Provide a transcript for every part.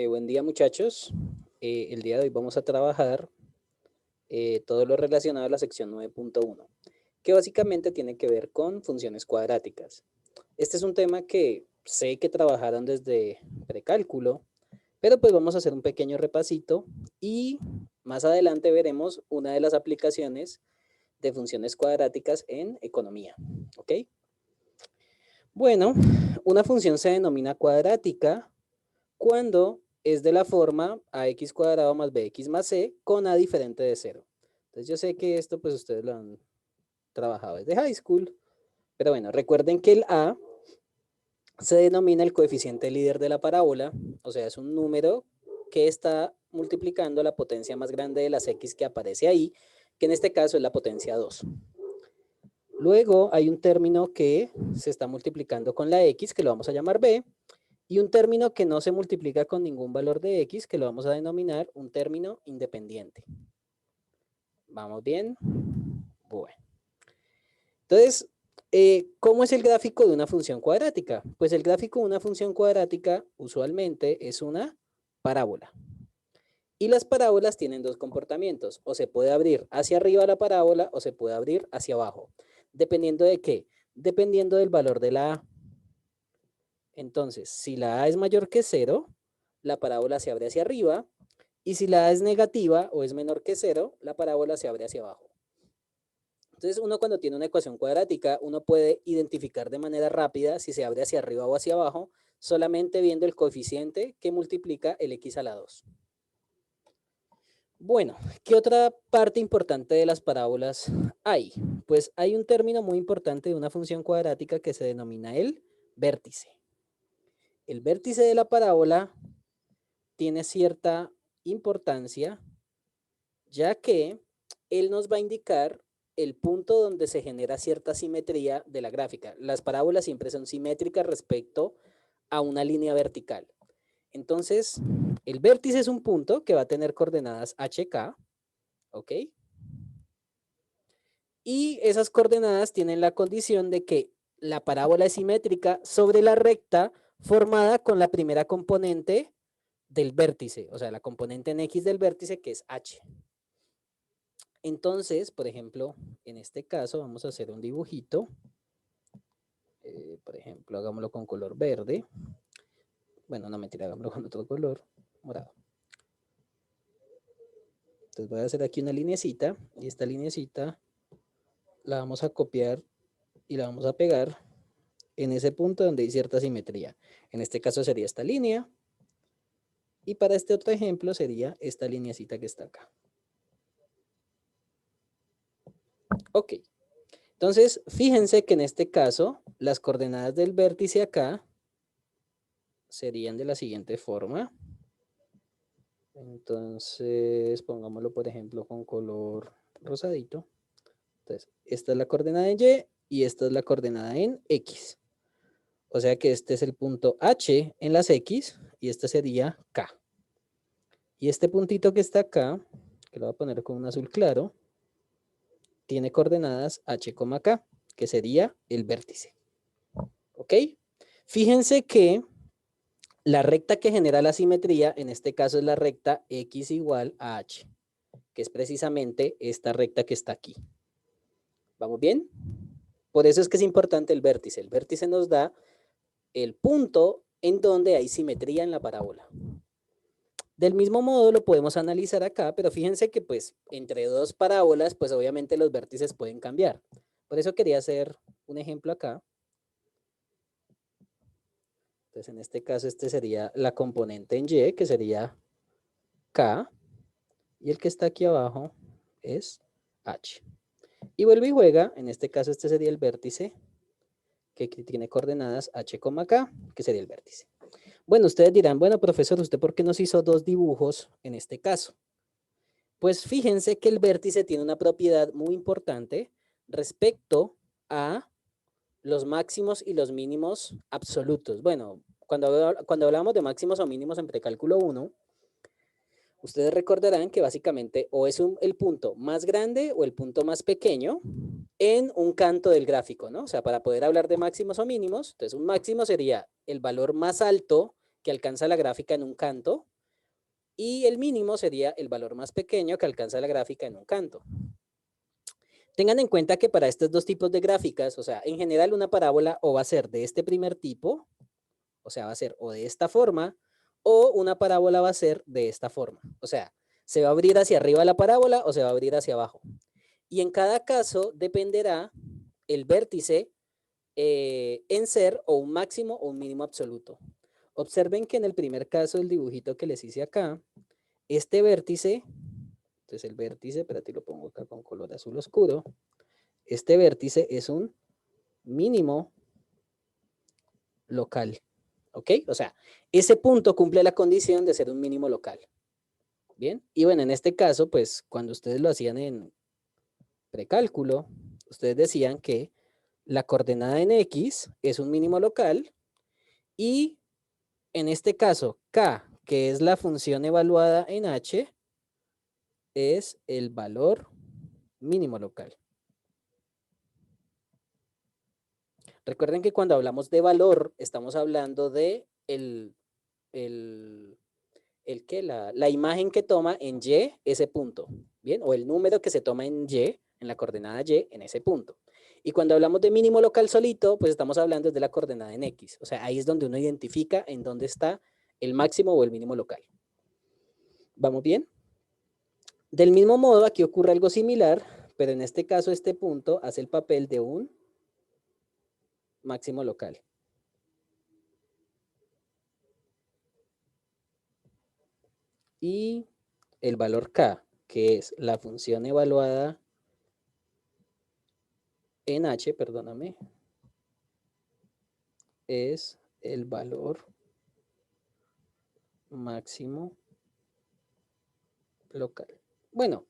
Buen día muchachos. El día de hoy vamos a trabajar todo lo relacionado a la sección 9.1, que básicamente tiene que ver con funciones cuadráticas. Este es un tema que sé que trabajaron desde precálculo, pero pues vamos a hacer un pequeño repasito y más adelante veremos una de las aplicaciones de funciones cuadráticas en economía. ¿Ok? Bueno, una función se denomina cuadrática cuando es de la forma ax cuadrado más bx más c con a diferente de cero. Entonces yo sé que esto pues ustedes lo han trabajado desde high school, pero bueno, recuerden que el a se denomina el coeficiente líder de la parábola, o sea, es un número que está multiplicando la potencia más grande de las x que aparece ahí, que en este caso es la potencia 2. Luego hay un término que se está multiplicando con la x, que lo vamos a llamar b, y un término que no se multiplica con ningún valor de x, que lo vamos a denominar un término independiente. ¿Vamos bien? Bueno. Entonces, ¿cómo es el gráfico de una función cuadrática? Pues el gráfico de una función cuadrática usualmente es una parábola. Y las parábolas tienen dos comportamientos. O se puede abrir hacia arriba la parábola o se puede abrir hacia abajo. ¿Dependiendo de qué? Dependiendo del valor de la a. Entonces, si la a es mayor que 0, la parábola se abre hacia arriba, y si la a es negativa o es menor que 0, la parábola se abre hacia abajo. Entonces, uno cuando tiene una ecuación cuadrática, uno puede identificar de manera rápida si se abre hacia arriba o hacia abajo, solamente viendo el coeficiente que multiplica el x a la 2. Bueno, ¿qué otra parte importante de las parábolas hay? Pues hay un término muy importante de una función cuadrática que se denomina el vértice. El vértice de la parábola tiene cierta importancia, ya que él nos va a indicar el punto donde se genera cierta simetría de la gráfica. Las parábolas siempre son simétricas respecto a una línea vertical. Entonces, el vértice es un punto que va a tener coordenadas HK, ¿ok? Y esas coordenadas tienen la condición de que la parábola es simétrica sobre la recta formada con la primera componente del vértice, o sea, la componente en X del vértice que es H. Entonces, por ejemplo, en este caso vamos a hacer un dibujito. Por ejemplo, hagámoslo con color verde. Bueno, no mentira, hagámoslo con otro color, morado. Entonces voy a hacer aquí una linecita y esta linecita la vamos a copiar y la vamos a pegar en ese punto donde hay cierta simetría. En este caso sería esta línea y para este otro ejemplo sería esta lineecita que está acá. Ok. Entonces, fíjense que en este caso, las coordenadas del vértice acá serían de la siguiente forma. Entonces, pongámoslo, por ejemplo, con color rosadito. Entonces, esta es la coordenada en Y y esta es la coordenada en X. O sea que este es el punto H en las X y este sería K. Y este puntito que está acá, que lo voy a poner con un azul claro, tiene coordenadas H, K, que sería el vértice. ¿Ok? Fíjense que la recta que genera la simetría, en este caso es la recta X igual a H, que es precisamente esta recta que está aquí. ¿Vamos bien? Por eso es que es importante el vértice. El vértice nos da el punto en donde hay simetría en la parábola. Del mismo modo lo podemos analizar acá, pero fíjense que pues entre dos parábolas, pues obviamente los vértices pueden cambiar. Por eso quería hacer un ejemplo acá. Entonces en este caso este sería la componente en Y, que sería K, y el que está aquí abajo es H. Y vuelve y juega, en este caso este sería el vértice que tiene coordenadas H, K, que sería el vértice. Bueno, ustedes dirán, bueno, profesor, ¿usted por qué nos hizo dos dibujos en este caso? Pues fíjense que el vértice tiene una propiedad muy importante respecto a los máximos y los mínimos absolutos. Bueno, cuando hablamos de máximos o mínimos en precálculo 1, ustedes recordarán que básicamente o es el punto más grande o el punto más pequeño en un canto del gráfico, ¿no? O sea, para poder hablar de máximos o mínimos, entonces un máximo sería el valor más alto que alcanza la gráfica en un canto, y el mínimo sería el valor más pequeño que alcanza la gráfica en un canto. Tengan en cuenta que para estos dos tipos de gráficas, o sea, en general una parábola o va a ser de este primer tipo, o sea, va a ser o de esta forma, o una parábola va a ser de esta forma. O sea, se va a abrir hacia arriba la parábola o se va a abrir hacia abajo. Y en cada caso dependerá el vértice en ser o un máximo o un mínimo absoluto. Observen que en el primer caso del dibujito que les hice acá, este vértice, entonces el vértice, espérate, lo pongo acá con color azul oscuro, este vértice es un mínimo local, ¿ok? O sea, ese punto cumple la condición de ser un mínimo local. Bien, y bueno, en este caso, pues cuando ustedes lo hacían en precálculo, ustedes decían que la coordenada en X es un mínimo local y en este caso, K, que es la función evaluada en H, es el valor mínimo local. Recuerden que cuando hablamos de valor, estamos hablando de la imagen que toma en Y ese punto, ¿bien? O el número que se toma en Y, en la coordenada Y, en ese punto. Y cuando hablamos de mínimo local solito, pues estamos hablando de la coordenada en X. O sea, ahí es donde uno identifica en dónde está el máximo o el mínimo local. ¿Vamos bien? Del mismo modo, aquí ocurre algo similar, pero en este caso este punto hace el papel de un máximo local. Y el valor K, que es la función evaluada en H, perdóname, es el valor máximo local. Bueno,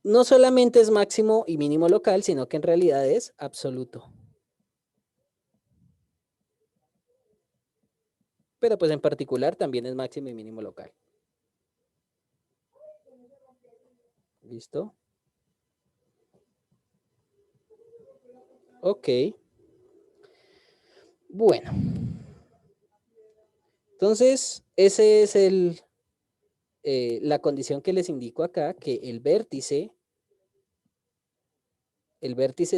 no solamente es máximo y mínimo local, sino que en realidad es absoluto. Pero pues en particular también es máximo y mínimo local. ¿Listo? Ok. Bueno. Entonces, ese es la condición que les indico acá, que el vértice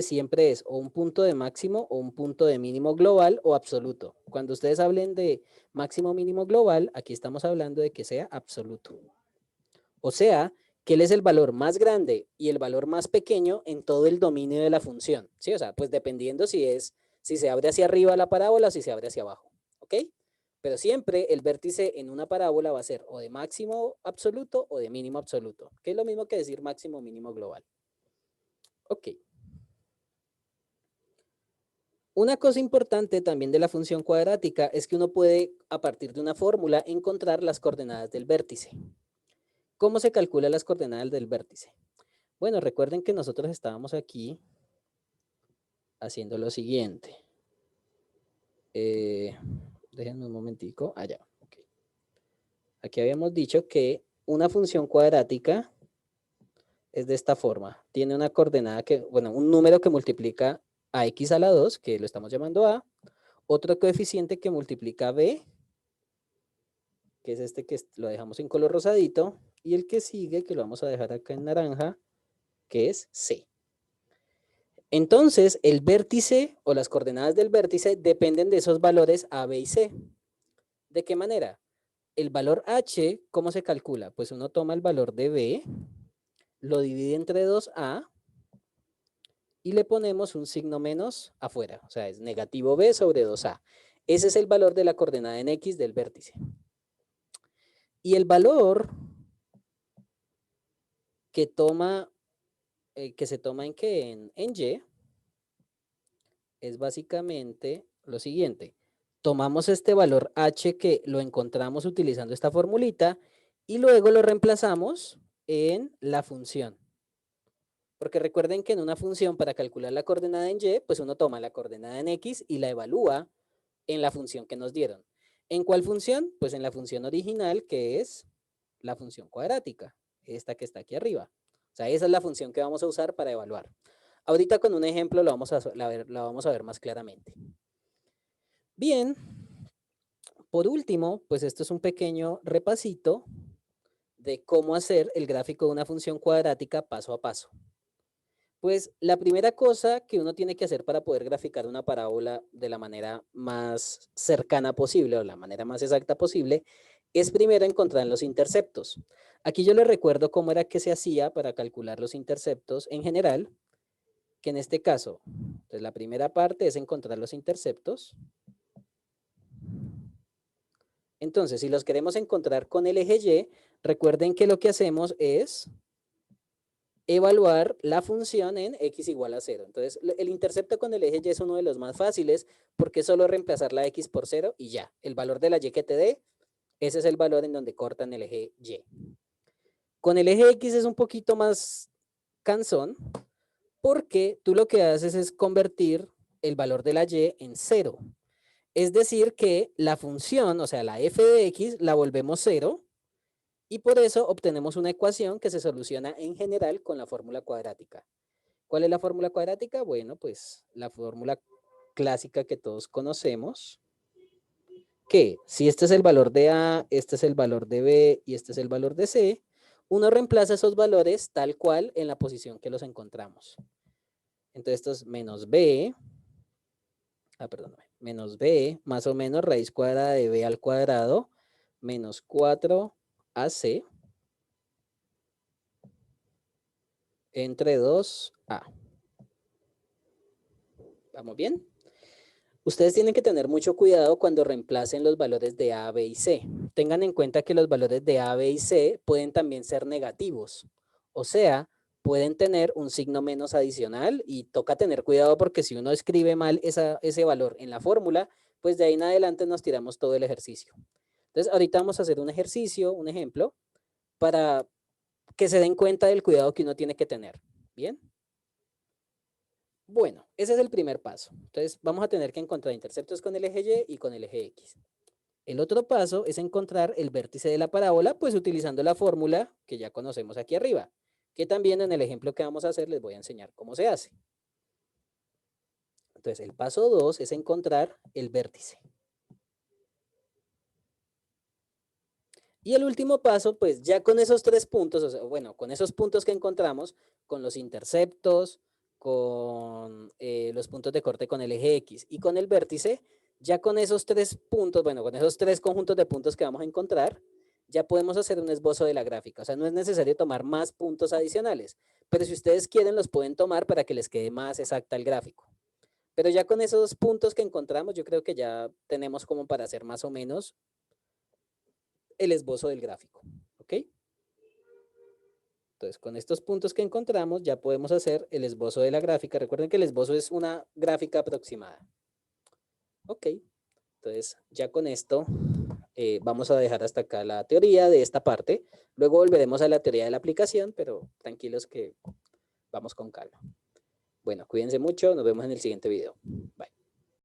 siempre es o un punto de máximo o un punto de mínimo global o absoluto. Cuando ustedes hablen de máximo mínimo global, aquí estamos hablando de que sea absoluto. O sea, que él es el valor más grande y el valor más pequeño en todo el dominio de la función. ¿Sí? O sea, pues dependiendo si se abre hacia arriba la parábola o si se abre hacia abajo. ¿Ok? Pero siempre el vértice en una parábola va a ser o de máximo absoluto o de mínimo absoluto, que es lo mismo que decir máximo mínimo global. Ok. Una cosa importante también de la función cuadrática es que uno puede, a partir de una fórmula, encontrar las coordenadas del vértice. ¿Cómo se calculan las coordenadas del vértice? Bueno, recuerden que nosotros estábamos aquí haciendo lo siguiente. Déjenme un momentico. Allá. Okay. Aquí habíamos dicho que una función cuadrática es de esta forma. Tiene una coordenada un número que multiplica a x a la 2, que lo estamos llamando a, otro coeficiente que multiplica a b, que es este que lo dejamos en color rosadito, y el que sigue, que lo vamos a dejar acá en naranja, que es c. Entonces, el vértice o las coordenadas del vértice dependen de esos valores a, b y c. ¿De qué manera? El valor h, ¿cómo se calcula? Pues uno toma el valor de b, lo divide entre 2a y le ponemos un signo menos afuera. O sea, es negativo b sobre 2a. Ese es el valor de la coordenada en x del vértice. Y el valor que se toma en y, es básicamente lo siguiente. Tomamos este valor h que lo encontramos utilizando esta formulita y luego lo reemplazamos en la función. Porque recuerden que en una función para calcular la coordenada en y, pues uno toma la coordenada en x y la evalúa en la función que nos dieron. ¿En cuál función? Pues en la función original, que es la función cuadrática, esta que está aquí arriba. O sea, esa es la función que vamos a usar para evaluar. Ahorita con un ejemplo la vamos a ver más claramente. Bien, Por último, pues esto es un pequeño repasito de cómo hacer el gráfico de una función cuadrática paso a paso. Pues la primera cosa que uno tiene que hacer para poder graficar una parábola de la manera más cercana posible o la manera más exacta posible es primero encontrar los interceptos. Aquí yo les recuerdo cómo era que se hacía para calcular los interceptos en general, que en este caso, pues la primera parte es encontrar los interceptos. Entonces, si los queremos encontrar con el eje Y, recuerden que lo que hacemos es evaluar la función en x igual a 0. Entonces, el intercepto con el eje Y es uno de los más fáciles porque es solo reemplazar la x por 0 y ya. El valor de la y que te dé, ese es el valor en donde cortan el eje Y. Con el eje X es un poquito más cansón porque tú lo que haces es convertir el valor de la Y en 0. Es decir que la función, o sea, la f de x, la volvemos 0 y por eso obtenemos una ecuación que se soluciona en general con la fórmula cuadrática. ¿Cuál es la fórmula cuadrática? Bueno, pues la fórmula clásica que todos conocemos, que si este es el valor de A, este es el valor de B y este es el valor de C, uno reemplaza esos valores tal cual en la posición que los encontramos. Entonces esto es menos B, menos B más o menos raíz cuadrada de B al cuadrado menos 4AC entre 2A. ¿Vamos bien? Ustedes tienen que tener mucho cuidado cuando reemplacen los valores de A, B y C. Tengan en cuenta que los valores de A, B y C pueden también ser negativos. O sea, pueden tener un signo menos adicional y toca tener cuidado porque si uno escribe mal ese valor en la fórmula, pues de ahí en adelante nos tiramos todo el ejercicio. Entonces, ahorita vamos a hacer un ejercicio, un ejemplo, para que se den cuenta del cuidado que uno tiene que tener. ¿Bien? Bueno, ese es el primer paso. Entonces, vamos a tener que encontrar interceptos con el eje Y y con el eje X. El otro paso es encontrar el vértice de la parábola, pues utilizando la fórmula que ya conocemos aquí arriba, que también en el ejemplo que vamos a hacer les voy a enseñar cómo se hace. Entonces, el paso 2 es encontrar el vértice. Y el último paso, pues ya con esos 3 puntos, o sea, bueno, con esos puntos que encontramos, con los interceptos, con los puntos de corte con el eje X y con el vértice, ya con esos 3 puntos, bueno, con esos 3 conjuntos de puntos que vamos a encontrar, ya podemos hacer un esbozo de la gráfica. O sea, no es necesario tomar más puntos adicionales, pero si ustedes quieren los pueden tomar para que les quede más exacta el gráfico. Pero ya con esos puntos que encontramos, yo creo que ya tenemos como para hacer más o menos el esbozo del gráfico, ¿ok? Entonces, con estos puntos que encontramos, ya podemos hacer el esbozo de la gráfica. Recuerden que el esbozo es una gráfica aproximada. Ok, entonces ya con esto vamos a dejar hasta acá la teoría de esta parte. Luego volveremos a la teoría de la aplicación, pero tranquilos que vamos con calma. Bueno, cuídense mucho. Nos vemos en el siguiente video. Bye.